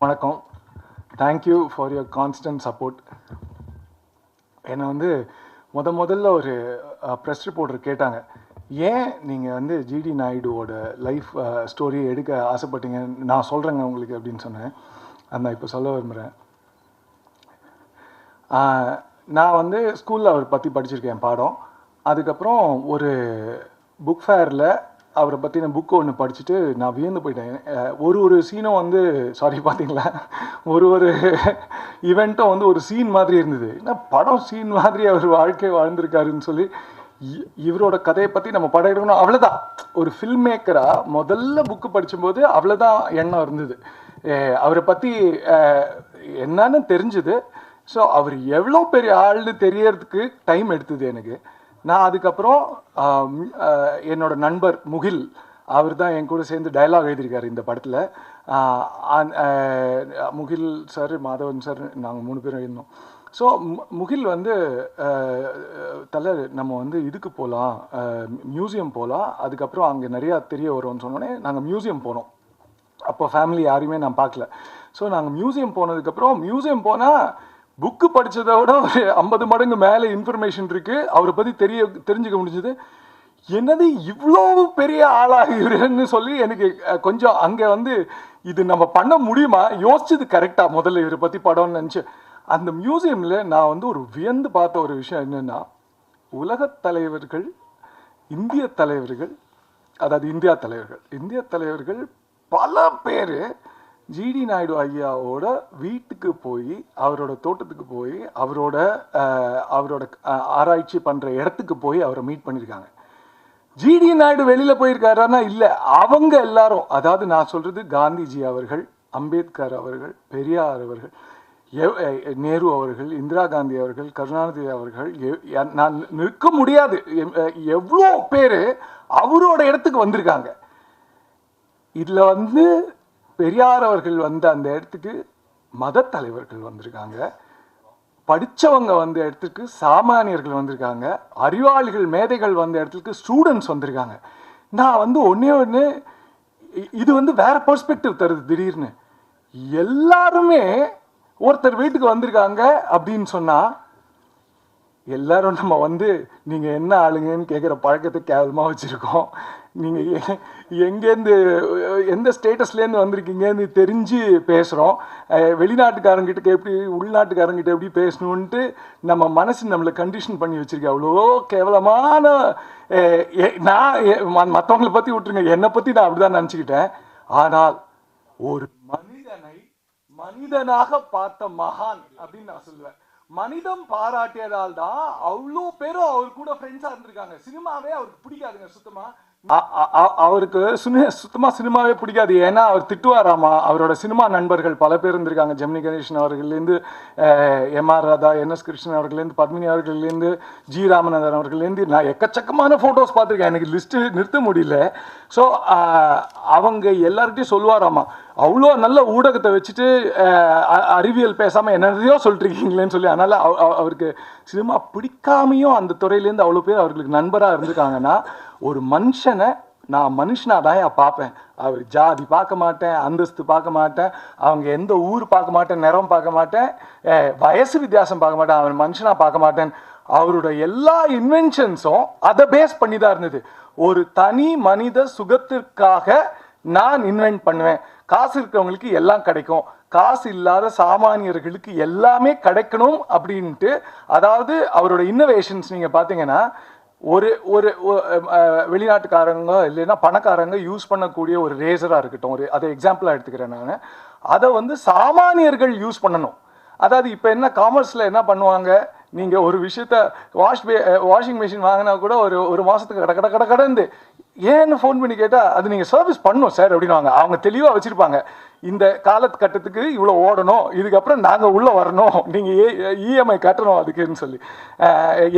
வணக்கம். Thank you for your constant support. என்னை வந்து முதல்ல ஒரு ப்ரெஸ் ரிப்போர்ட்டர் கேட்டாங்க, ஏன் நீங்கள் வந்து ஜிடி நாயுடுவோட லைஃப் ஸ்டோரி எடுக்க ஆசைப்பட்டீங்க, நான் சொல்கிறேங்க உங்களுக்கு அப்படின்னு சொன்னேன். நான் இப்போ சொல்ல விரும்புகிறேன். நான் வந்து ஸ்கூலில் அவர் பற்றி படிச்சிருக்கேன் பாடம். அதுக்கப்புறம் ஒரு புக் ஃபேரில் அவரை பற்றின புக்கு ஒன்று படிச்சுட்டு நான் வியந்து போயிட்டேன். ஒரு சீனும் வந்து பார்த்தீங்களா, ஒரு ஈவெண்ட்டும் வந்து ஒரு சீன் மாதிரி இருந்தது. ஏன்னா படம் சீன் மாதிரி அவர் வாழ்க்கை வாழ்ந்திருக்காருன்னு சொல்லி இவரோட கதையை பற்றி நம்ம படம் எடுக்கணும், அவ்வளோதான். ஒரு ஃபில்ம் மேக்கராக முதல்ல புக்கு படிக்கும்போது அவ்வளோதான் எண்ணம் இருந்தது. அவரை பற்றி என்னன்னு தெரிஞ்சுது. ஸோ அவர் எவ்வளோ பெரிய ஆள்னு தெரியறதுக்கு டைம் எடுத்தது எனக்கு. நான் அதுக்கப்புறம் என்னோட நண்பர் முகில், அவர் தான் என் கூட சேர்ந்து டயலாக் எழுதியிருக்காரு இந்த படத்தில். முகில் சார், மாதவன் சார், நாங்கள் 3 பேரும் இருந்தோம். ஸோ முகில் வந்து தலை நம்ம வந்து இதுக்கு போகலாம், மியூசியம் போகலாம், அதுக்கப்புறம் அங்கே நிறையா தெரிய வரும்னு சொன்னோடனே நாங்கள் மியூசியம் போனோம். அப்போ ஃபேமிலி யாரையுமே நான் பார்க்கல. ஸோ நாங்கள் மியூசியம் போனதுக்கப்புறம், மியூசியம் போனால் புக்கு படித்ததை விட ஒரு 50 மடங்கு மேலே இன்ஃபர்மேஷன் இருக்குது, அவரை பற்றி தெரிஞ்சுக்க முடிஞ்சது. என்னது இவ்வளோ பெரிய ஆளாகிறன்னு சொல்லி எனக்கு கொஞ்சம் அங்கே வந்து இது நம்ம பண்ண முடியுமா, யோசிச்சது கரெக்டாக முதல்ல இவரை பற்றி படம்னு நினச்சி. அந்த மியூசியமில் நான் வந்து ஒரு வியந்து பார்த்த ஒரு விஷயம் என்னென்னா, உலகத் தலைவர்கள், இந்திய தலைவர்கள், அதாவது இந்திய தலைவர்கள் பல பேர் ஜிடி நாயுடு ஐயாவோட வீட்டுக்கு போய், அவரோட தோட்டத்துக்கு போய், அவரோட ஆராய்ச்சி பண்ணுற இடத்துக்கு போய் அவரை மீட் பண்ணியிருக்காங்க. ஜிடி நாயுடு வெளியில் போயிருக்காரானா இல்லை, அவங்க எல்லாரும், அதாவது நான் சொல்கிறது காந்திஜி அவர்கள், அம்பேத்கர் அவர்கள், பெரியார் அவர்கள், நேரு அவர்கள், இந்திரா காந்தி அவர்கள், கருணாநிதி அவர்கள், நான் நிற்க முடியாது, எவ்வளோ பேர் அவரோட இடத்துக்கு வந்திருக்காங்க. இதில் வந்து பெரியார் அவர்கள் வந்த அந்த இடத்துக்கு மத தலைவர்கள் வந்திருக்காங்க, படித்தவங்க வந்த இடத்துக்கு சாமானியர்கள் வந்திருக்காங்க, அறிவாளிகள் மேதைகள் வந்த இடத்துக்கு ஸ்டூடெண்ட்ஸ் வந்திருக்காங்க. நான் வந்து ஒன்று இது வந்து வேற பெர்ஸ்பெக்டிவ் தருது. திடீர்னு எல்லாருமே ஒருத்தர் வீட்டுக்கு வந்திருக்காங்க அப்படின்னு சொன்னால், எல்லாரும் நம்ம வந்து நீங்கள் என்ன ஆளுங்கன்னு கேட்குற பழக்கத்தை கேவலமாக வச்சுருக்கோம். நீங்கள் எங்கேருந்து, எந்த ஸ்டேட்டஸ்லேருந்து வந்திருக்கீங்கன்னு தெரிஞ்சு பேசுகிறோம். வெளிநாட்டுக்காரங்கிட்ட எப்படி, உள்நாட்டுக்காரங்கிட்ட எப்படி பேசணுன்ட்டு நம்ம மனசு நம்மளை கண்டிஷன் பண்ணி வச்சுருக்கேன். அவ்வளோ கேவலமான, நான் மற்றவங்களை பற்றி விட்டுருங்க, என்னை பற்றி நான் அப்படி தான் நினச்சிக்கிட்டேன். ஆனால் ஒரு மனிதனை மனிதனாக பார்த்த மகான் அப்படின்னு நான் சொல்லுவேன். மனிதம் பாராட்டியதால் தான் அவ்வளோ பேரும் அவர் கூட ஃப்ரெண்ட்ஸாக இருந்திருக்காங்க. சினிமாவே அவருக்கு பிடிக்காதுங்க சுத்தமாக. அவருக்கு சுத்தமாக சினிமாவே பிடிக்காது. ஏன்னா அவர் திட்டுவாராமா. அவரோட சினிமா நண்பர்கள் பல பேர் இருந்திருக்காங்க. ஜெமினி கணேசன் அவர்கள்லேருந்து, எம்ஆர் ராதா, என்எஸ் கிருஷ்ணன் அவர்கள்லேருந்து, பத்மினி அவர்கள்லேருந்து, ஜி ராமநாதன் அவர்கள்லேருந்து நான் எக்கச்சக்கமான ஃபோட்டோஸ் பார்த்துருக்கேன். எனக்கு லிஸ்ட்டு நிறுத்த முடியல. ஸோ அவங்க எல்லார்கிட்டையும் சொல்லுவாராமா, அவ்வளோ நல்ல ஊடகத்தை வச்சுட்டு அறிவியல் பேசாமல் என்னதையோ சொல்லிட்டுருக்கீங்களேன்னு சொல்லி. அதனால் அவருக்கு சினிமா பிடிக்காமையும் அந்த துறையிலேருந்து அவ்வளோ பேர் அவர்களுக்கு நண்பராக இருந்திருக்காங்கன்னா, ஒரு மனுஷனை நான் மனுஷனாக தான் பார்ப்பேன். அவர் ஜாதி பார்க்க மாட்டேன், அந்தஸ்து பார்க்க மாட்டேன், அவங்க எந்த ஊர் பார்க்க மாட்டேன், நிறம் பார்க்க மாட்டேன், வயசு வித்தியாசம் பார்க்க மாட்டேன், அவன் மனுஷனாக பார்க்க மாட்டேன். அவரோட எல்லா இன்வென்ஷன்ஸும் அதை பேஸ் பண்ணி தான் இருந்தது. ஒரு தனி மனித சுகத்திற்காக நான் இன்வென்ட் பண்ணுவேன். காசு இருக்கிறவங்களுக்கு எல்லாம் கிடைக்கும், காசு இல்லாத சாமானியர்களுக்கு எல்லாமே கிடைக்கணும் அப்படின்ட்டு. அதாவது அவரோட இன்னோவேஷன்ஸ் நீங்கள் பார்த்தீங்கன்னா, ஒரு வெளிநாட்டுக்காரங்க இல்லைன்னா பணக்காரங்க யூஸ் பண்ணக்கூடிய ஒரு ரேசராக இருக்கட்டும், அதை எக்ஸாம்பிளாக எடுத்துக்கிறேன் நான். அதை வந்து சாமானியர்கள் யூஸ் பண்ணணும். அதாவது இப்போ என்ன காமர்ஸில் என்ன பண்ணுவாங்க, நீங்கள் ஒரு விஷயத்த வாஷிங் மிஷின் வாங்கினா கூட ஒரு மாதத்துக்கு கடந்து ஏன்னு ஃபோன் பண்ணி கேட்டால், அது நீங்கள் சர்வீஸ் பண்ணணும் சார் அப்படின்வாங்க. அவங்க தெளிவாக வச்சுருப்பாங்க, இந்த காலகட்டத்துக்கு இவ்வளோ ஓடணும், இதுக்கப்புறம் நாங்கள் உள்ளே வரணும், நீங்கள் இஎம்ஐ கட்டணும் அதுக்குன்னு சொல்லி,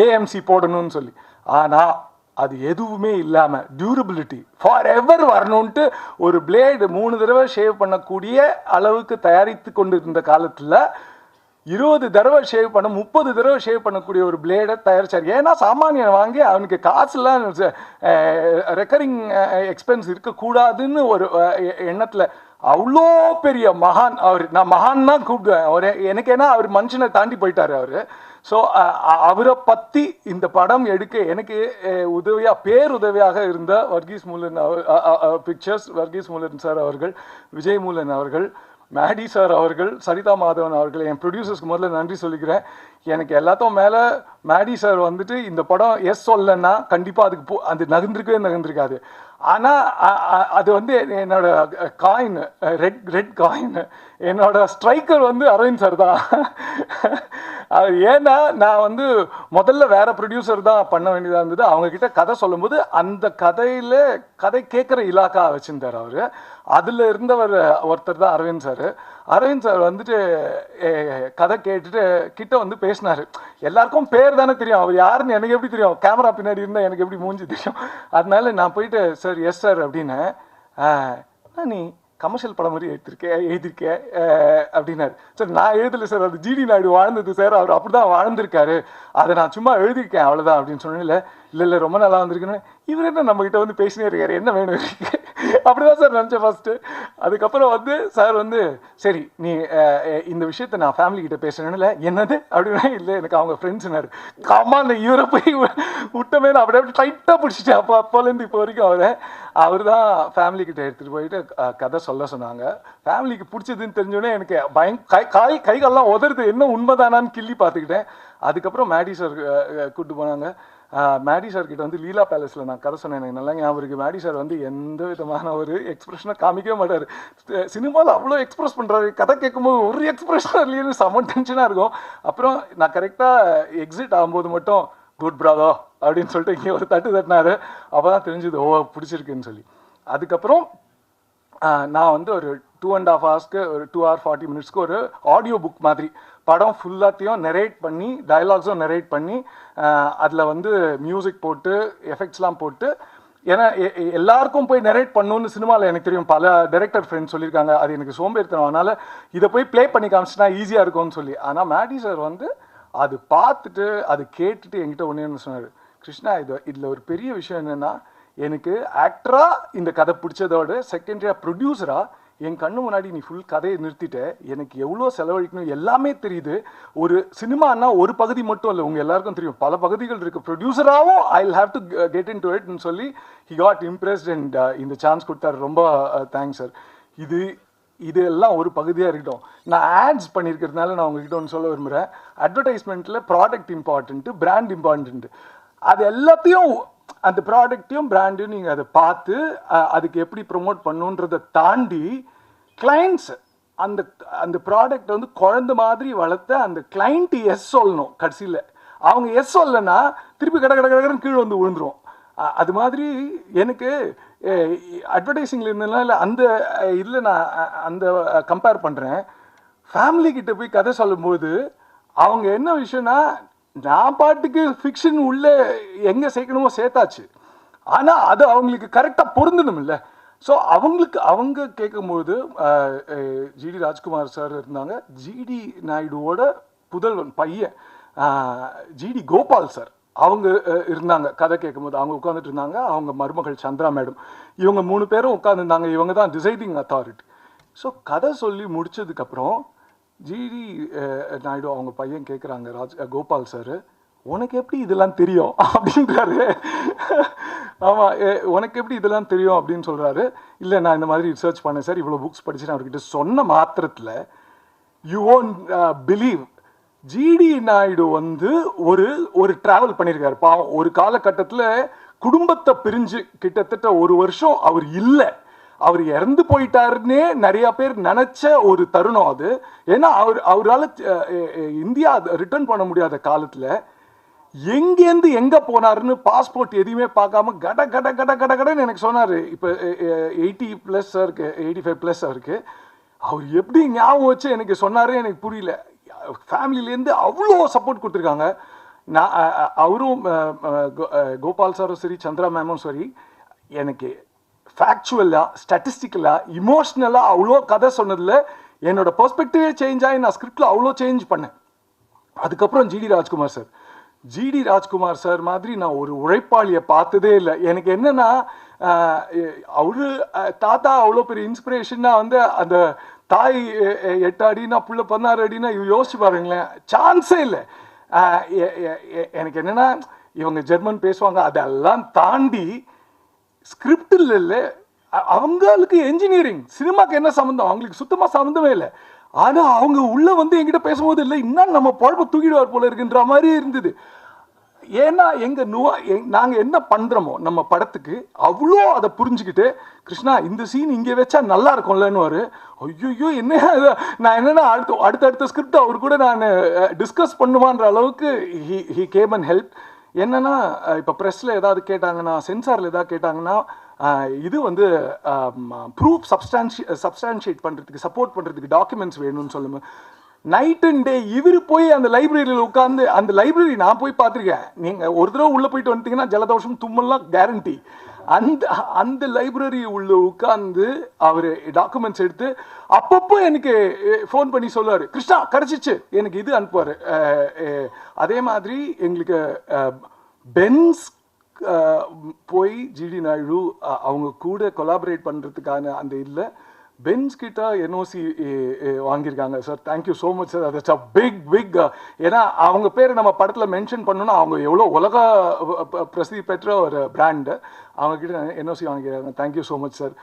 ஏஎம்சி போடணும்னு சொல்லி. ஆனால் அது எதுவுமே இல்லாமல் டியூரபிலிட்டி ஃபார் எவர் வரணுன்ட்டு ஒரு பிளேடு 3 தடவை ஷேவ் பண்ணக்கூடிய அளவுக்கு தயாரித்து கொண்டு இருந்த காலத்தில் 20 தடவை ஷேவ் பண்ண, 30 தடவை ஷேவ் பண்ணக்கூடிய ஒரு பிளேடை தயாரிச்சார். ஏன்னா சாமானியன் வாங்கி அவனுக்கு காசுலாம் ரெக்கரிங் எக்ஸ்பென்ஸ் இருக்கக்கூடாதுன்னு ஒரு எண்ணத்தில் அவ்வளோ பெரிய மகான் அவர். நான் மகான் தான் கூப்பிடுவேன் அவர். எனக்கு ஏன்னா அவர் மனுஷனை தாண்டி போயிட்டாரு அவர். ஸோ அவரை பற்றி இந்த படம் எடுக்க எனக்கு பேருதவியாக இருந்த வர்கீஸ் மூலன் பிக்சர்ஸ், வர்கீஸ் மூலன் சார் அவர்கள், விஜய் மூலன் அவர்கள், மேடி சார் அவர்கள், சரிதா மாதவன் அவர்கள், என் ப்ரொடியூசர்ஸ்க்கு முதல்ல நன்றி சொல்லிக்கிறேன். எனக்கு எல்லாத்தையும் மேலே மேடி சார் வந்துட்டு இந்த படம் எஸ் சொல்லன்னா கண்டிப்பாக அதுக்கு அது நகர்ந்திருக்காது. ஆனால் அது வந்து என்னோட காயின், ரெட் காயின், என்னோட ஸ்ட்ரைக்கர் வந்து அரவிந்த் சார் தான். அது ஏன்னா நான் வந்து முதல்ல வேற ப்ரொடியூசர் தான் பண்ண வேண்டியதாக இருந்தது. அவங்கக்கிட்ட கதை சொல்லும்போது அந்த கதை கேட்குற இலாக்கா வச்சுருந்தார் அவர். அதில் இருந்தவர் ஒருத்தர் தான் அரவிந்த் சார். அரவிந்த் சார் வந்துட்டு கதை கேட்டுட்டு கிட்ட வந்து பேசினார். எல்லாருக்கும் பேர் தானே தெரியும், அவர் யாருன்னு எனக்கு எப்படி தெரியும், கேமரா பின்னாடி இருந்தால் எனக்கு எப்படி மூஞ்சி தெரியும். அதனால நான் போயிட்டு சார் எஸ் சார் அப்படின்னு, நீ கமர்ஷியல் படம் மாதிரி எழுதியிருக்கேன் அப்படின்னாரு. சார் நான் எழுதலை சார், அது ஜிடி நாயுடு வாழ்ந்தது சார், அவர் அப்படி தான் வாழ்ந்திருக்காரு, அதை நான் சும்மா எழுதியிருக்கேன் அவ்வளோதான் அப்படின்னு சொன்னேன். இல்லை ரொம்ப நல்லா வந்திருக்குன்னு. இவர் என்ன நம்மகிட்ட வந்து பேசினே இருக்காரு, என்ன வேணும் இருக்கு அப்படிதான் சார் நினச்சேன் ஃபஸ்ட்டு. அதுக்கப்புறம் வந்து சார் வந்து சரி நீ இந்த விஷயத்த நான் ஃபேமிலி கிட்ட பேசுறேன்னு. என்னது அப்படின்னா, இல்லை எனக்கு அவங்க ஃப்ரெண்ட்ஸ்னாரு. கம்மான் இவரை போய் விட்டமே நான் அப்படியே டைட்டாக பிடிச்சிட்டேன். அப்போலேருந்து இப்போ வரைக்கும் அவர் தான் ஃபேமிலி கிட்ட எடுத்துகிட்டு போயிட்டு கதை சொல்ல சொன்னாங்க. ஃபேமிலிக்கு பிடிச்சதுன்னு தெரிஞ்சோடனே எனக்கு கைகாலெலாம் உதறது, என்ன உண்மைதானான்னு கிள்ளி பார்த்துக்கிட்டேன். அதுக்கப்புறம் மேடி சார் கூப்பிட்டு போனாங்க. மேடி சார் கிட்ட வந்து லீலா பேலஸில் நான் கதை சொன்னேன். எனக்கு நல்லா ஞாபகம் இருக்குது. மேடி சார் வந்து எந்த விதமான ஒரு எக்ஸ்பிரஷனை காமிக்கவே மாட்டார். சினிமாவில் அவ்வளோ எக்ஸ்பிரஸ் பண்ணுறாரு, கதை கேட்கும்போது ஒரு எக்ஸ்பிரஷன் இல்லைன்னு செம்ம டென்ஷனாக இருக்கும். அப்புறம் நான் கரெக்டாக எக்ஸிட் ஆகும்போது மட்டும் குட் பிராதோ அப்படின்னு சொல்லிட்டு இங்கே ஒரு தட்டினாரு. அப்போ தான் தெரிஞ்சுது பிடிச்சிருக்குன்னு சொல்லி. அதுக்கப்புறம் நான் வந்து ஒரு 2.5 ஹவர்ஸ்க்கு ஒரு 2 hour 40 minutesக்கு ஒரு ஆடியோ புக் மாதிரி படம் ஃபுல்லாத்தையும் நெரேட் பண்ணி, டயலாக்ஸும் நெரேட் பண்ணி, அதில் வந்து மியூசிக் போட்டு எஃபெக்ட்ஸ்லாம் போட்டு, ஏன்னா எல்லாருக்கும் போய் நெரேட் பண்ணணுன்னு சினிமாவில் எனக்கு தெரியும், பல டைரக்டர் ஃப்ரெண்ட்ஸ் சொல்லியிருக்காங்க. அது எனக்கு சோம்பேறித்தனம், அதனால் இதை போய் ப்ளே பண்ணி காமிச்சினா ஈஸியாக இருக்கும்னு சொல்லி. ஆனால் மேடி சார் வந்து அது பார்த்துட்டு அது கேட்டுட்டு என்கிட்ட ஒன்று சொன்னார். கிருஷ்ணா, இதில் ஒரு பெரிய விஷயம் என்னென்னா, எனக்கு ஆக்டராக இந்த கதை பிடிச்சதோட செகண்டரியாக ப்ரொடியூசராக என் கண்ணு முன்னாடி நீ ஃபுல் கதையை நிறுத்திட்ட, எனக்கு எவ்வளோ செலவழிக்கணும் எல்லாமே தெரியுது. ஒரு சினிமானா ஒரு பகுதி மட்டும் இல்லை, உங்கள் எல்லாருக்கும் தெரியும் பல பகுதிகள் இருக்குது. ப்ரொடியூசராகவும் I will have to get into இட்னு சொல்லி ஹி காட் இம்ப்ரெஸ்ட் அண்ட் இந்த சான்ஸ் கொடுத்தாரு. ரொம்ப தேங்க்ஸ் சார். இதெல்லாம் ஒரு பகுதியாக இருக்கட்டும். நான் ஆட்ஸ் பண்ணியிருக்கிறதுனால நான் உங்ககிட்ட ஒன்று சொல்ல விரும்புகிறேன். அட்வர்டைஸ்மெண்ட்டில் ப்ராடக்ட் இம்பார்ட்டன்ட்டு, பிராண்ட் இம்பார்ட்டன்ட்டு. அது எல்லாத்தையும், அந்த ப்ராடக்டையும் பிராண்டையும் நீங்கள் அதை பார்த்து அதுக்கு எப்படி ப்ரொமோட் பண்ணுன்றதை தாண்டி கிளைண்ட்ஸ் அந்த ப்ராடக்ட் வந்து குழந்தை மாதிரி வளர்த்த அந்த கிளைண்ட்டு எஸ் சொல்லணும். கடைசியில் அவங்க எஸ் சொல்லலைன்னா திருப்பி கடன்னு கீழே வந்து விழுந்துரும். அது மாதிரி எனக்கு அட்வர்டைஸிங்கில் இருந்ததுனால இல்லை, அந்த இதில் நான் அந்த கம்பேர் பண்ணுறேன். ஃபேமிலி கிட்ட போய் கதை சொல்லும்போது அவங்க என்ன விஷயம்னா, நான் பாட்டுக்கு ஃபிக்ஷன் உள்ளே எங்கே சேர்க்கணுமோ சேர்த்தாச்சு, ஆனால் அது அவங்களுக்கு கரெக்டாக பொருந்தணும் இல்லை. ஸோ அவங்க கேட்கும்போது ஜிடி ராஜ்குமார் சார் இருந்தாங்க, ஜிடி நாயுடுவோட புதல்வன் பையன் ஜிடி கோபால் சார் அவங்க இருந்தாங்க. கதை கேட்கும்போது அவங்க உட்காந்துட்டு இருந்தாங்க. அவங்க மருமகள் சந்திரா மேடம், இவங்க 3 பேரும் உட்காந்துருந்தாங்க. இவங்க தான் டிசைடிங் அத்தாரிட்டி. ஸோ கதை சொல்லி முடிச்சதுக்கப்புறம் ஜிடி நாயுடு அவங்க பையன் கேட்குறாங்க, கோபால் சார், உனக்கு எப்படி இதெல்லாம் தெரியும் அப்படின்றாரு. ஆமாம், உனக்கு எப்படி இதெல்லாம் தெரியும் அப்படின்னு சொல்கிறாரு. இல்லை, நான் இந்த மாதிரி ரிசர்ச் பண்ணேன் சார், இவ்வளோ புக்ஸ் படிச்சுட்டு அவர்கிட்ட சொன்ன மாத்திரத்தில் you won't believe, GD Naidu வந்து ஒரு ட்ராவல் பண்ணியிருக்காரு. பாவம், ஒரு காலகட்டத்தில் குடும்பத்தை பிரிஞ்சு கிட்டத்தட்ட 1 வருஷம் அவர் இல்லை, அவர் இறந்து போயிட்டாருன்னே நிறைய பேர் நினைச்ச ஒரு தருணம் அது. ஏன்னா அவரால் இந்தியா ரிட்டர்ன் பண்ண முடியாத காலத்தில் எங்கேருந்து எங்கே போனாருன்னு பாஸ்போர்ட் எதையுமே பார்க்காம கடன்னு எனக்கு சொன்னார். இப்போ 80+ அவருக்கு, 85+ அவருக்கு. அவர் எப்படி ஞாபகம் வச்சு எனக்கு சொன்னார் எனக்கு புரியல. ஃபேமிலியிலேருந்து அவ்வளோ சப்போர்ட் கொடுத்துருக்காங்க. நான் அவரும் கோபால் சாரும் சரி, சந்திரா மேமும் சரி, எனக்கு ஃபேக்சுவலாக, ஸ்டாட்டிஸ்டிக்கலாக, இமோஷ்னலாக அவ்வளோ கதை சொன்னதில் என்னோட பெர்ஸ்பெக்டிவே சேஞ்ச் ஆகி நான் ஸ்கிரிப்டில் அவ்வளோ சேஞ்ச் பண்ணேன். அதுக்கப்புறம் ஜிடி ராஜ்குமார் சார் மாதிரி நான் ஒரு உழைப்பாளியை பார்த்ததே இல்லை. எனக்கு என்னென்னா, அவரு தாத்தா அவ்வளோ பெரிய இன்ஸ்பிரேஷன்னா வந்து அந்த தாய் 8 அடினா புள்ள 16 அடினா யோசிச்சு பாருங்களேன், சான்ஸே இல்லை. எனக்கு என்னன்னா இவங்க ஜெர்மன் பேசுவாங்க, அதெல்லாம் தாண்டி ஸ்கிரிப்ட் இல்லை, அவங்களுக்கு என்ஜினியரிங் சினிமாக்கு என்ன சம்மந்தம், அவங்களுக்கு சுத்தமாக சம்மந்தமே இல்லை. ஆனால் அவங்க உள்ள வந்து என்கிட்ட பேசும்போது இல்லை, இன்னும் நம்ம பொழப்ப தூக்கிடுவார் போல இருக்குன்ற மாதிரி இருந்தது. ஏன்னா நாங்கள் என்ன பண்ணுறோமோ நம்ம படத்துக்கு அவ்வளோ அதை புரிஞ்சுக்கிட்டு, கிருஷ்ணா இந்த சீன் இங்கே வச்சா நல்லா இருக்கும்லன்னு. ஐயோ என்ன நான் என்னென்னா அடுத்த ஸ்கிரிப்ட் அவர் கூட நான் டிஸ்கஸ் பண்ணுவான்ற அளவுக்கு ஹி கேம் அண்ட் ஹெல்ப். என்னன்னா இப்போ ப்ரெஸ்ஸில் ஏதாவது கேட்டாங்கன்னா, சென்சாரில் ஏதாவது கேட்டாங்கன்னா, இது வந்து ப்ரூஃப் சப்ஸ்டான்ஷியேட் பண்ணுறதுக்கு சப்போர்ட் பண்ணுறதுக்கு டாக்குமெண்ட்ஸ் வேணும்னு சொல்லுங்கள். நைட் அண்ட் டே இவர் போய் அந்த லைப்ரரியில் உட்காந்து, அந்த லைப்ரரி நான் போய் பார்த்துருக்கேன், நீங்கள் ஒரு தடவை உள்ளே போயிட்டு வந்துட்டீங்கன்னா ஜலதோஷம் தும்மெல்லாம் கேரண்டி. அந்த லைப்ரரி உள்ள உட்காந்து அவர் டாக்குமெண்ட்ஸ் எடுத்து அப்பப்போ எனக்கு ஃபோன் பண்ணி சொல்லுவார், கிருஷ்ணா கிடச்சிச்சு எனக்கு இது அனுப்புவார். அதே மாதிரி எங்களுக்கு பென்ஸ் போய் ஜிடி நாயுடு அவங்க கூட கொலாபரேட் பண்ணுறதுக்கான அந்த இதில் பென்ஸ் கிட்ட என்ஓசி வாங்கியிருக்காங்க sir. Thank you so much sir. அது பிக் ஏன்னா அவங்க பேர் நம்ம படத்தில் மென்ஷன் பண்ணணும்னா அவங்க எவ்வளோ உலக பிரசித்தி பெற்ற ஒரு பிராண்டு, அவங்கக்கிட்ட என்ஓசி வாங்கியிருக்காங்க. Thank you so much sir.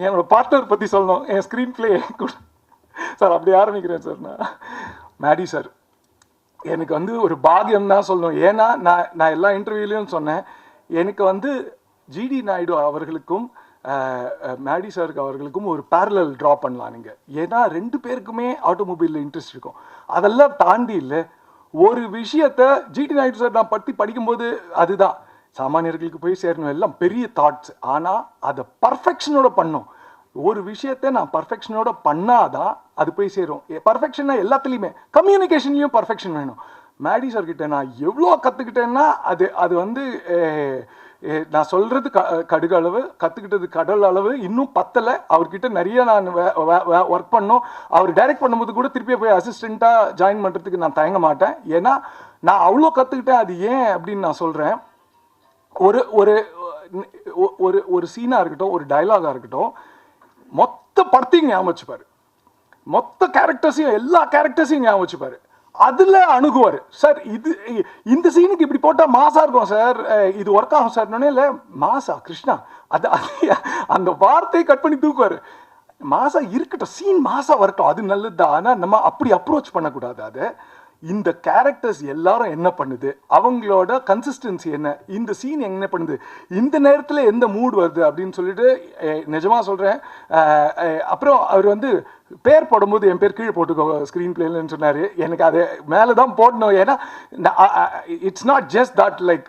என்னோட பார்ட்னர் பற்றி சொல்லணும், என் ஸ்க்ரீன் பிளே கூட சார் அப்படி ஆரம்பிக்கிறேன் சார். மேடி சார் எனக்கு வந்து ஒரு பாகியம் தான் சொல்லணும். ஏன்னா நான் எல்லா இன்டர்வியூலையும் சொன்னேன், எனக்கு வந்து ஜிடி நாயுடு அவர்களுக்கும் மேடி சாருக்கு அவர்களுக்கும் ஒரு பேரலல் ட்ரா பண்ணலாம் நீங்கள். ஏன்னா 2 பேருக்குமே ஆட்டோமொபைலில் இன்ட்ரெஸ்ட் இருக்கும். அதெல்லாம் தாண்டி இல்லை ஒரு விஷயத்தை ஜிடி நாயுடு சார் நான் பற்றி படிக்கும்போது அதுதான் சாமானியர்களுக்கு போய் சேரணும், எல்லாம் பெரிய தாட்ஸ். ஆனால் அதை பர்ஃபெக்ஷனோட பண்ணும். ஒரு விஷயத்தை நான் பர்ஃபெக்ஷனோட பண்ணாதான் அது போய் சேரும். பர்ஃபெக்ஷன்னா எல்லாத்துலேயுமே, கம்யூனிகேஷன்லேயும் பர்ஃபெக்ஷன் வேணும். மேடி சார்கிட்ட நான் எவ்வளோ கற்றுக்கிட்டேன்னா அது வந்து நான் சொல்கிறது கடுகு அளவு, கற்றுக்கிட்டது கடல் அளவு, இன்னும் பத்தலை. அவர்கிட்ட நிறைய நான் ஒர்க் பண்ணோம். அவர் டைரக்ட் பண்ணும்போது கூட திருப்பி போய் அசிஸ்டண்ட்டாக ஜாயின் பண்ணுறதுக்கு நான் தயங்க மாட்டேன். ஏன்னா நான் அவ்வளோ கற்றுக்கிட்டேன். அது ஏன் அப்படின்னு நான் சொல்கிறேன், ஒரு ஒரு ஒரு ஒரு சீனாக இருக்கட்டும், ஒரு டைலாகாக இருக்கட்டும், மொத்த படத்தையும் ஞாபகம் வச்சுப்பார், மொத்த கேரக்டர்ஸையும் எல்லா கேரக்டர்ஸையும் ஞாபகம் வச்சுப்பார். அதில் அணுகுவார். சார் இந்த சீனுக்கு இப்படி போட்டால் மாசா இருக்கும் சார், இது ஒர்க் ஆகும் சார். இல்லை மாசா கிருஷ்ணா, அந்த வார்த்தையை கட் பண்ணி தூக்குவார். மாசா இருக்கட்டும், சீன் மாசா வரட்டும், அது நல்லது தான். ஆனால் நம்ம அப்படி அப்ரோச் பண்ணக்கூடாது. அதை இந்த கேரக்டர்ஸ் எல்லாரும் என்ன பண்ணுது, அவங்களோட கன்சிஸ்டன்சி என்ன, இந்த சீன் என்ன பண்ணுது, இந்த நேரத்தில் எந்த மூட் வருது அப்படின்னு சொல்லிட்டு நிஜமாக சொல்கிறேன். அப்புறம் அவர் வந்து பேர் போடும்போது என் பேர் கீழே போட்டுக்கோ ஸ்க்ரீன் பிளேலன்னு சொன்னார். எனக்கு அது மேலே தான் போடணும். ஏன்னா it's not just that, like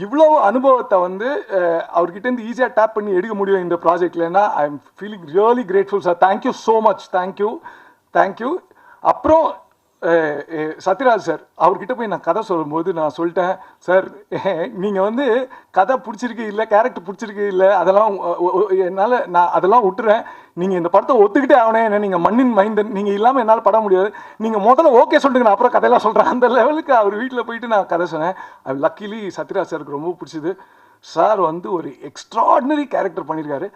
இவ்வளோ அனுபவத்தை வந்து அவர்கிட்டேருந்து ஈஸியாக டேப் பண்ணி எடுக்க முடியும் இந்த ப்ராஜெக்ட்லன்னா I am feeling really grateful sir. Thank you so much. Thank you. அப்புறம் சத்யராஜ் சார் அவர்கிட்ட போய் நான் கதை சொல்லும்போது நான் சொல்லிட்டேன், சார் நீங்கள் வந்து கதை பிடிச்சிருக்கு இல்லை, கேரக்டர் பிடிச்சிருக்கு இல்லை, அதெல்லாம் என்னால் நான் அதெல்லாம் விட்டுறேன். நீங்கள் இந்த படத்தை ஒத்துக்கிட்டே ஆகணும். என்ன நீங்கள் மண்ணின் மைந்தன், நீங்கள் இல்லாமல் என்னால் பட முடியாது. நீங்கள் முதல்ல ஓகே சொல்லிட்டு நான் அப்புறம் கதையெல்லாம் சொல்கிறேன். அந்த லெவலுக்கு அவர் வீட்டில் போயிட்டு நான் கதை சொன்னேன். லக்கிலி சத்யராஜ் சாருக்கு ரொம்ப பிடிச்சிது. சார் வந்து ஒரு எக்ஸ்ட்ராடினரி கேரக்டர் பண்ணியிருக்காரு.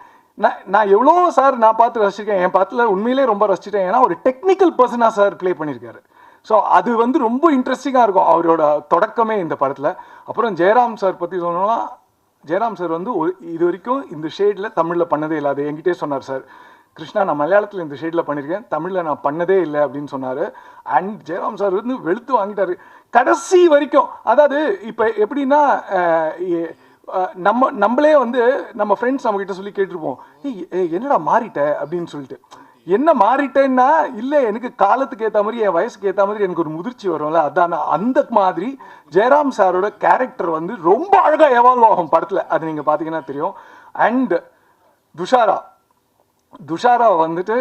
நான் எவ்வளோ சார் நான் பார்த்து ரசிச்சிருக்கேன், என் படத்தில் உண்மையிலே ரொம்ப ரசிச்சிட்டேன். ஏன்னா ஒரு டெக்னிக்கல் பர்சனாக சார் ப்ளே பண்ணியிருக்காரு. ஸோ அது வந்து ரொம்ப இன்ட்ரெஸ்டிங்காக இருக்கும் அவரோட தொடக்கமே இந்த படத்தில். அப்புறம் ஜெயராம் சார் பற்றி சொல்லணும்னா, ஜெயராம் சார் வந்து இது வரைக்கும் இந்த ஷேடில் தமிழில் பண்ணதே இல்லை. அது என்கிட்டே சொன்னார், சார் கிருஷ்ணா நான் மலையாளத்தில் இந்த ஷேடில் பண்ணியிருக்கேன், தமிழில் நான் பண்ணதே இல்லை அப்படின்னு சொன்னார். அண்ட் ஜெயராம் சார் வந்து வெளுத்து வாங்கிட்டார் கடைசி வரைக்கும். அதாவது இப்போ எப்படின்னா நம்மளே வந்து நம்ம ஃப்ரெண்ட்ஸ் நம்மக்கிட்ட சொல்லி கேட்டிருப்போம், என்னடா மாறிட்ட அப்படின்னு சொல்லிட்டு. என்ன மாறிட்டேன்னா, இல்லை எனக்கு காலத்துக்கு ஏற்ற மாதிரி என் வயசுக்கு ஏற்ற மாதிரி எனக்கு ஒரு முதிர்ச்சி வரும்ல, அதான் அந்த மாதிரி ஜெயராம் சாரோட கேரக்டர் வந்து ரொம்ப அழகாக எவால்வ் ஆகும் படத்தில். அது நீங்கள் பார்த்தீங்கன்னா தெரியும். அண்ட் துஷாரா வந்துட்டு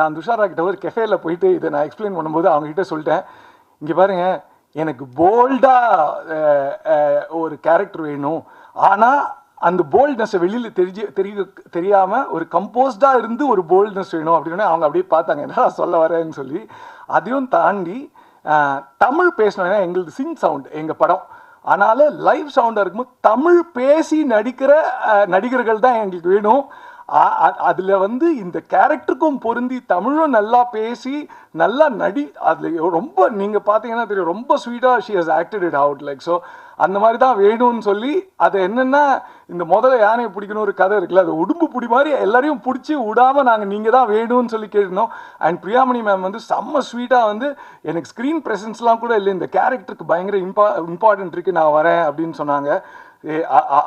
நான் துஷாரா கிட்ட ஒரு கெஃபேல போயிட்டு இதை நான் எக்ஸ்பிளைன் பண்ணும்போது அவங்ககிட்ட சொல்லிட்டேன், இங்கே பாருங்க எனக்கு போல்டாக ஒரு கேரக்டர் வேணும், ஆனால் அந்த போல்ட்னஸை வெளியில் தெரியாமல் ஒரு கம்போஸ்டாக இருந்து ஒரு போல்ட்னஸ் வேணும் அப்படின்னு அவங்க அப்படியே பார்த்தாங்க, என்ன சொல்ல வரேன்னு சொல்லி. அதையும் தாண்டி தமிழ் பேசணும். ஏன்னா எங்களுக்கு சிங் சவுண்ட் எங்கள் படம் அதனால் லைவ் சவுண்டாக இருக்கும்போது தமிழ் பேசி நடிக்கிற நடிகர்கள் தான் எங்களுக்கு வேணும். அதில் வந்து இந்த கேரக்டருக்கும் பொருந்தி தமிழும் நல்லா பேசி நல்லா அதில் ரொம்ப நீங்கள் பார்த்தீங்கன்னா தெரியும், ரொம்ப ஸ்வீட்டாக she has acted it out like. So அந்த மாதிரி தான் வேணும்னு சொல்லி அது என்னென்னா, இந்த முதல்ல யானையை பிடிக்கணும் ஒரு கதை இருக்குல்ல, அது உடும்பு பிடி மாதிரி எல்லாரையும் பிடிச்சி விடாமல் நாங்கள் நீங்கள் தான் வேணும்னு சொல்லி கேட்டிருந்தோம். அண்ட் பிரியாமணி மேம் வந்து செம்ம ஸ்வீட்டாக வந்து எனக்கு ஸ்க்ரீன் ப்ரெசன்ஸ்லாம் கூட இல்லை, இந்த கேரக்டருக்கு பயங்கர இம்பார்ட்டன்ட் இருக்குது, நான் வரேன் அப்படின்னு சொன்னாங்க.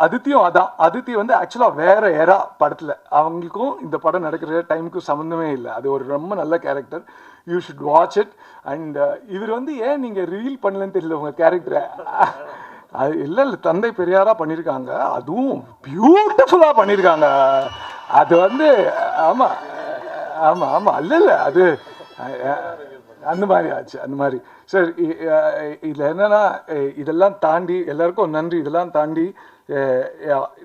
அதித்தியும் அதான், அதித்தி வந்து ஆக்சுவலாக வேற எரா படத்தில், அவங்களுக்கும் இந்த படம் நடக்கிற டைமுக்கும் சம்மந்தமே இல்லை. அது ஒரு ரொம்ப நல்ல character, you should watch it. And இவர் வந்து ஏன் நீங்கள் ரிவீல் பண்ணலன்னு தெரியல உங்கள் கேரக்டரை. அது இல்லை தந்தை பெரியாராக பண்ணியிருக்காங்க, அதுவும் பியூட்டிஃபுல்லாக பண்ணியிருக்காங்க. அது வந்து ஆமாம் ஆமாம் ஆமாம் இல்லை அது அந்த மாதிரி ஆச்சு, அந்த மாதிரி. சார் இதில் என்னென்னா, இதெல்லாம் தாண்டி எல்லாருக்கும் நன்றி. இதெல்லாம் தாண்டி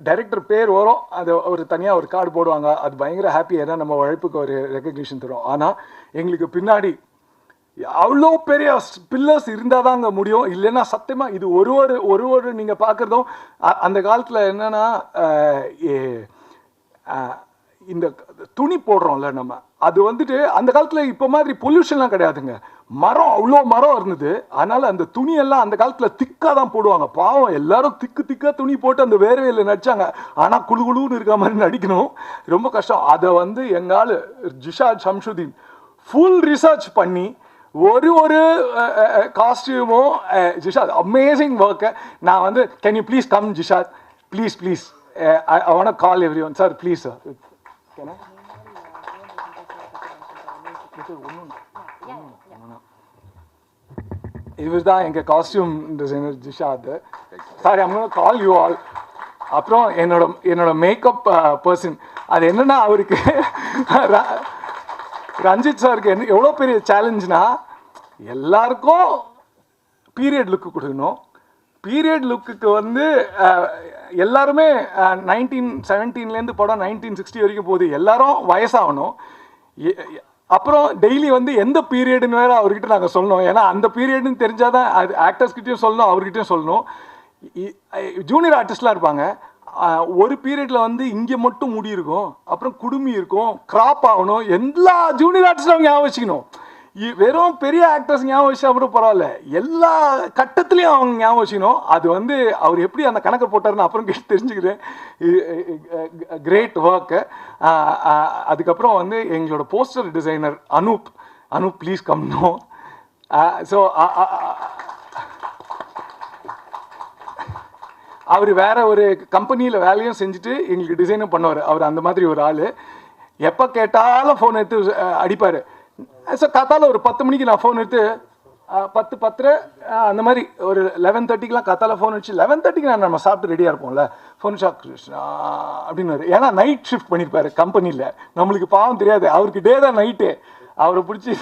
டைரக்டர் பேர் வரும், அது ஒரு தனியாக ஒரு கார்டு போடுவாங்க, அது பயங்கர ஹாப்பி, ஏன்னா நம்ம உழைப்புக்கு ஒரு ரெக்கக்னிஷன் தரும். ஆனால் எங்களுக்கு பின்னாடி அவ்வளோ பெரிய பில்லர்ஸ் இருந்தால் தான் அங்கே முடியும், இல்லைன்னா சத்தியமாக இது ஒரு நீங்கள் பார்க்குறதும் அந்த காலத்தில் என்னென்னா, இந்த துணி போடுறோம்ல நம்ம, அது வந்துட்டு அந்த காலத்தில் இப்போ மாதிரி பொல்யூஷன்லாம் கிடையாதுங்க, மரம் அவ்வளோ மரம் இருந்தது. அதனால் அந்த துணியெல்லாம் அந்த காலத்தில் திக்காக தான் போடுவாங்க. பாவம் எல்லாரும் திக்காக துணி போட்டு அந்த வேர்வையில் நடித்தாங்க. ஆனால் குழுன்னு இருக்க மாதிரி நடிக்கணும், ரொம்ப கஷ்டம். அதை வந்து எங்கால் ஜிஷாத் ஷம்ஷுதீன் ஃபுல் ரிசர்ச் பண்ணி ஒரு காஸ்டியூமும், ஜிஷாத் அமேசிங் ஒர்க்கு. நான் வந்து can you please come Jishad, please I want to call everyone. Sir please sir, இவர் தான் எங்கள் costume designer Jishad. Sorry, I'm gonna call you all. அப்புறம் என்னோட மேக்கப் பர்சன், அது என்னென்னா, அவருக்கு ரஞ்சித் சாருக்கு என்ன எவ்வளோ பெரிய சேலஞ்சுனா, எல்லாருக்கும் பீரியட் லுக்கு கொடுக்கணும். பீரியட் லுக்குக்கு வந்து எல்லாருமே 1917 படம் 1960 வரைக்கும் போகுது, எல்லாரும் வயசாகணும். அப்புறம் டெய்லி வந்து எந்த பீரியடுன்னு வேறு அவர்கிட்ட நாங்கள் சொல்லணும், ஏன்னா அந்த பீரியடுன்னு தெரிஞ்சால் தான் அது ஆக்டர்ஸ்கிட்டையும் சொல்லணும், அவர்கிட்டையும் சொல்லணும். ஜூனியர் ஆர்டிஸ்ட்லாம் இருப்பாங்க, ஒரு பீரியடில் வந்து இங்கே மட்டும் முடி இருக்கும், அப்புறம் குடுமி இருக்கும், கிராப் ஆகணும். எல்லா ஜூனியர் ஆர்டிஸ்டும் அவங்க ஞாபகம் வச்சுக்கணும். வெறும் பெரிய ஆக்டர்ஸ் ஞாபகம் வச்சா கூட பரவாயில்ல, எல்லா கட்டத்துலேயும் அவங்க ஞாபகம் வச்சுக்கணும். அது வந்து அவர் எப்படி அந்த கணக்கை போட்டாருன்னு அப்புறம் கேட்டு தெரிஞ்சுக்கிறேன். Great work. அதுக்கப்புறம் வந்து எங்களோட போஸ்டர் டிசைனர் அனூப் ப்ளீஸ் கம்னோ. ஸோ அவர் வேற ஒரு கம்பெனியில் வேலையும் செஞ்சுட்டு எங்களுக்கு டிசைனும் பண்ணுவார். அவர் அந்த மாதிரி ஒரு ஆள், எப்போ கேட்டாலும் ஃபோன் எடுத்து அடிப்பார். ஸோ காத்தால ஒரு 10 மணிக்கு நான் ஃபோன் எடுத்து 10:30 அந்த மாதிரி ஒரு 11:30க்கெலாம் காத்தால ஃபோன் அடிச்சு 11:30க்கு நம்ம சாப்பிட்டு ரெடியாக இருப்போம்ல, ஃபோன் ஷாப் கிருஷ்ணா அப்படின்னு. ஏன்னா நைட் ஷிஃப்ட் பண்ணியிருப்பாரு கம்பெனியில், நம்மளுக்கு பாவம் தெரியாது, அவருக்கு டே தான் நைட்டு. அவரை பிடிச்சி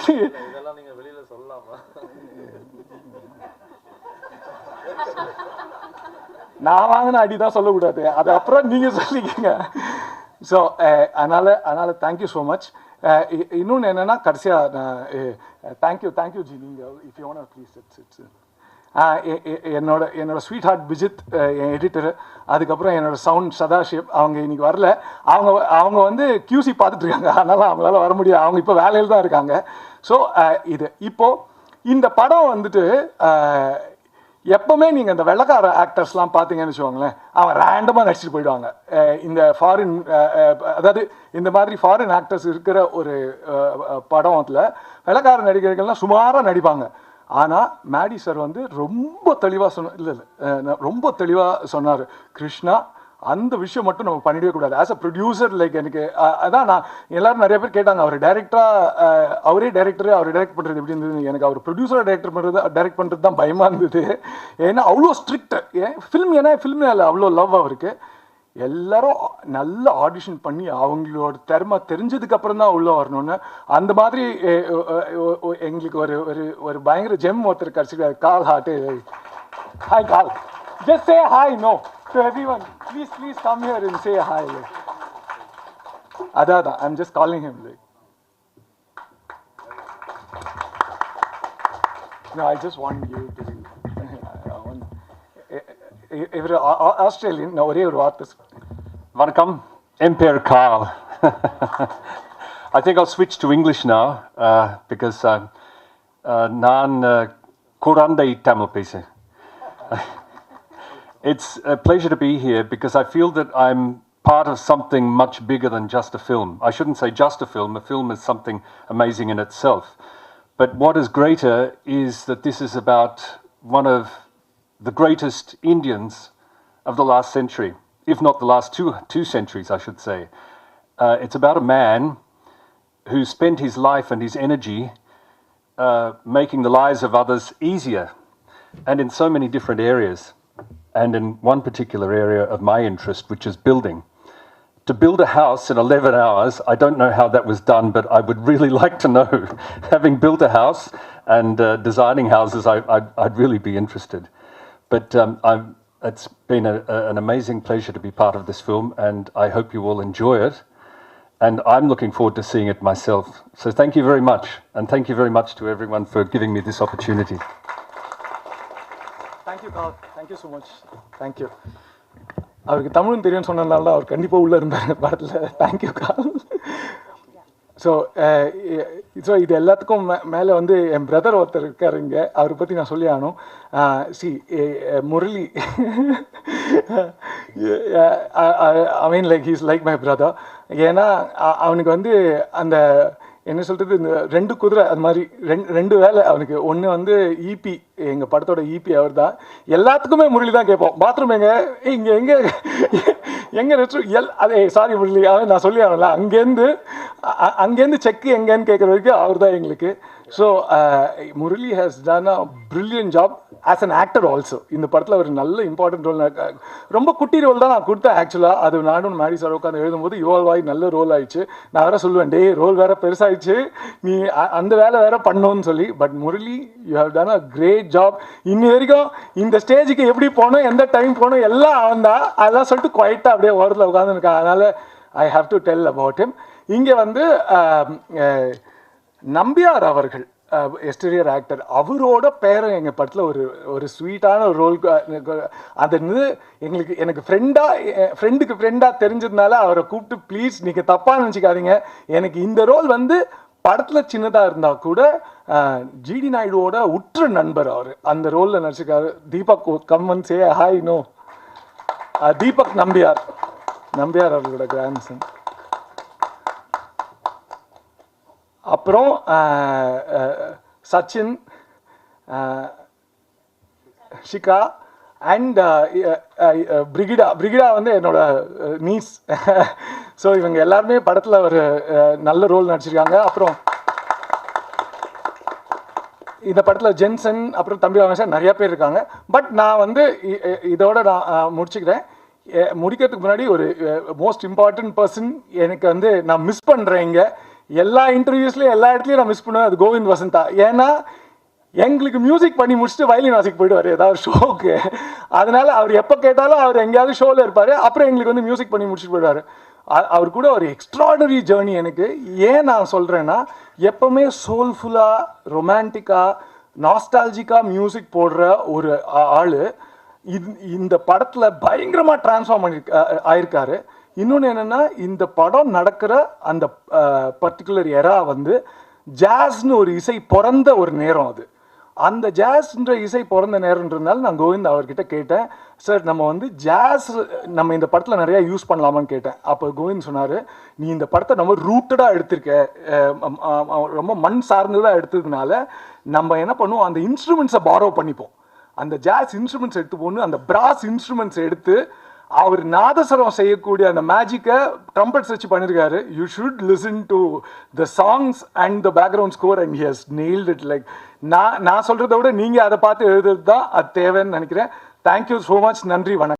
நான் வாங்கின அடி தான் சொல்லக்கூடாது, அது அப்புறம் நீங்கள் சொல்லிக்கங்க. ஸோ அதனால் தேங்க்யூ ஸோ மச். இன்னொன்று என்னென்னா, கடைசியாக தேங்க்யூ ஜி, நீங்கள் if you want please it's என்னோட ஸ்வீட் ஹார்ட் விஜித் என் எடிட்டரு, அதுக்கப்புறம் என்னோடய சவுண்ட் சதாஷிவ், அவங்க இன்றைக்கி வரல. அவங்க வந்து QC பார்த்துட்ருக்காங்க, அதனால் அவங்களால வர முடியாது, அவங்க இப்போ வேலையில் தான் இருக்காங்க. ஸோ இப்போது இந்த படம் வந்துட்டு எப்போவுமே நீங்கள் இந்த வெள்ளக்கார ஆக்டர்ஸ்லாம் பார்த்தீங்கன்னு வச்சுக்கோங்களேன், அவன் ரேண்டமாக நடிச்சுட்டு போயிடுவாங்க. இந்த ஃபாரின் அதாவது இந்த மாதிரி ஃபாரின் ஆக்டர்ஸ் இருக்கிற ஒரு படத்தில் வெள்ளக்கார நடிகர்கள்லாம் சுமாராக நடிப்பாங்க. ஆனால் மேடி சார் வந்து ரொம்ப தெளிவாக ரொம்ப தெளிவாக சொன்னார், கிருஷ்ணா அந்த விஷயம் மட்டும் நம்ம பண்ணிடவே கூடாது. ஆஸ் அ ப்ரொடியூசர் லைக் எனக்கு அதான் நான் எல்லாரும் நிறைய பேர் கேட்டாங்க, அவர் டைரக்டராக அவரே டைரக்ட் பண்ணுறது எப்படி இருந்தது. எனக்கு அவர் ப்ரொடியூசராக டைரக்ட் பண்ணுறது தான் பயமாக இருந்தது. ஏன்னா அவ்வளோ ஸ்ட்ரிக்ட் ஏன்னா ஃபில்ம் மேலே அவ்வளோ லவ் அவருக்கு. எல்லாரும் நல்ல ஆடிஷன் பண்ணி அவங்களோட திறமை தெரிஞ்சதுக்கப்புறம் தான் உள்ளே வரணும்னு, அந்த மாதிரி எங்களுக்கு ஒரு பயங்கர ஜெம் ஒருத்தர் கிடச்சிருக்காரு, கால் ஹார்ட்டு. ஹாய் கால், just say hi no to everyone, please come here and say hi. Adada, I'm just calling him like. No, I just want you to இவர் ஆஸ்திரேலியன். ஒரே ஒரு வார்த்தை. Vanakkam, M.P.R. Carl. I think I'll switch to English now because நான் குழந்தை Tamil பேசு. It's a pleasure to be here because I feel that I'm part of something much bigger than just a film. I shouldn't say just a film. A film is something amazing in itself. But what is greater is that this is about one of the greatest Indians of the last century, if not the last two centuries, I should say. It's about a man who spent his life and his energy making the lives of others easier, and in so many different areas. And in one particular area of my interest, which is building. To build a house in 11 hours, I don't know how that was done, but I would really like to know. Having built a house and designing houses, I'd really be interested. But it's been an amazing pleasure to be part of this film, and I hope you all enjoy it. And I'm looking forward to seeing it myself. So thank you very much, and thank you very much to everyone for giving me this opportunity. Thank you call. Thank you so much. Thank you. அவருக்கு தமிழும் தெரியும்னு சொன்னதுனால தான் அவர் கண்டிப்பாக உள்ளே இருந்தார் படத்தில். Thank you கால். So இது எல்லாத்துக்கும் மேலே வந்து என் பிரதர் ஒருத்தர் இருக்கார் இங்கே. அவரை பற்றி நான் சொல்லி ஆகணும். Murali, I mean like he's like my brother. ஏன்னா அவனுக்கு வந்து அந்த என்ன சொல்கிறது, இந்த 2 குதிரை அது மாதிரி ரெண்டு வேலை அவனுக்கு. ஒன்று வந்து இபி, எங்கள் படத்தோட இபி அவர் தான். எல்லாத்துக்குமே முரளி தான் கேட்போம். பாத்ரூம் எங்கே ரெஸ்ட் அதே சாரி முரளி, நான் சொல்லி ஆகல. அங்கேருந்து செக்கு எங்கேன்னு கேட்குற வரைக்கும் அவர் தான் எங்களுக்கு. So Murali has done a brilliant job as an actor also. இந்த படத்தில் ஒரு நல்ல இம்பார்ட்டன்ட் ரோல், ரொம்ப குட்டி ரோல் தான் நான் கொடுத்தேன் ஆக்சுவலாக. அது நானும் மேரி சார் உட்காந்து எழுதும்போது இவால்வ் ஆகி நல்ல ரோல் ஆயிடுச்சு. நான் வேற சொல்லுவேன், டே ரோல் வேற பெருசாகிடுச்சு, நீ அந்த வேலை வேற பண்ணணும்னு சொல்லி. But Murali, you have done a great job. இன்னி வரைக்கும் இந்த ஸ்டேஜுக்கு எப்படி போகணும், எந்த டைம் போகணும் எல்லாம் அவன் தான். அதெல்லாம் சொல்லிட்டு குவைட்டாக அப்படியே ஓரத்தில் உட்காந்துருக்கான். அதனால் I have to tell about him. இங்கே வந்து நம்பியார் அவர்கள் எஸ்டீரியர் ஆக்டர், அவரோட பேரை எங்கள் படத்தில் ஒரு ஸ்வீட்டான ஒரு ரோல். அது எனக்கு ஃப்ரெண்டுக்கு ஃப்ரெண்டாக தெரிஞ்சதுனால அவரை கூப்பிட்டு, ப்ளீஸ் நீங்கள் தப்பாக நினச்சிக்காதீங்க, எனக்கு இந்த ரோல் வந்து படத்தில் சின்னதாக இருந்தால் கூட ஜிடி நாயுடுவோட உற்ற நண்பர் அவர். அந்த ரோலில் நடிச்சிருக்காரு. Deepak come on say hi. No, Deepak Nambiar அவர்களோட கிராண்ட்சன். அப்புறம் சச்சின், ஷிகா அண்ட் பிரிகிடா வந்து என்னோட நீஸ். ஸோ இவங்க எல்லாருமே படத்தில் ஒரு நல்ல ரோல் நடிச்சிருக்காங்க. அப்புறம் இந்த படத்தில் ஜென்சன், அப்புறம் தம்பி ரமேஷன், நிறையா பேர் இருக்காங்க. பட் நான் வந்து இதோட நான் முடிச்சுக்கிறேன். முடிக்கிறதுக்கு முன்னாடி ஒரு மோஸ்ட் இம்பார்ட்டன்ட் பர்சன் எனக்கு வந்து நான் மிஸ் பண்ணுறேன். இங்கே எல்லா இன்டர்வியூஸ்லையும் எல்லா இடத்துலையும் நான் மிஸ் பண்ணுவேன். அது கோவிந்த் வசந்தா. ஏன்னா எங்களுக்கு மியூசிக் பண்ணி முடிச்சுட்டு வயலின் வாசிக்கு போயிடுவார் ஏதாவது ஷோக்கு. அதனால அவர் எப்போ கேட்டாலும் அவர் எங்கேயாவது ஷோவில் இருப்பார். அப்புறம் எங்களுக்கு வந்து மியூசிக் பண்ணி முடிச்சுட்டு போயிடுவார். அவர் கூட ஒரு எக்ஸ்ட்ராடனரி ஜேர்னி எனக்கு. ஏன் நான் சொல்கிறேன்னா, எப்போவுமே சோல்ஃபுல்லாக, ரொமான்டிக்காக, நாஸ்டாலஜிக்காக மியூசிக் போடுற ஒரு ஆள் இந்த படத்தில் பயங்கரமாக டிரான்ஸ்ஃபார்ம் ஆயிருக்காரு. இன்னொன்று என்னென்னா, இந்த படம் நடக்கிற அந்த பர்டிகுலர் எரா வந்து ஜாஸ்னு ஒரு இசை பிறந்த ஒரு நேரம். அது அந்த ஜாஸ்ன்ற இசை பிறந்த நேரம்ன்றதுனால நான் கோவிந்த் அவர்கிட்ட கேட்டேன், சார் நம்ம வந்து ஜாஸ் நம்ம இந்த படத்தில் நிறையா யூஸ் பண்ணலாமான்னு கேட்டேன். அப்போ கோவிந்த் சொன்னார், நீ இந்த படத்தை ரொம்ப ரூட்டடாக எடுத்திருக்க, ரொம்ப மண் சார்ந்ததாக எடுத்ததுனால நம்ம என்ன பண்ணுவோம், அந்த இன்ஸ்ட்ருமெண்ட்ஸை பாரோ பண்ணிப்போம். அந்த ஜாஸ் இன்ஸ்ட்ருமெண்ட்ஸ் எடுத்து போகணும், அந்த பிராஸ் இன்ஸ்ட்ருமெண்ட்ஸ் எடுத்து அவர் நாதஸ்வரம் செய்யக்கூடிய அந்த மேஜிக்கை ட்ரம்பட்ஸ் வச்சு பண்ணியிருக்காரு. You should listen to the songs and the background score and he has nailed it. Like நான் சொல்கிறத விட நீங்கள் அதை பார்த்து எழுதுறது தான் அது தேவைன்னு நினைக்கிறேன். Thank you so much. நன்றி, வணக்கம்.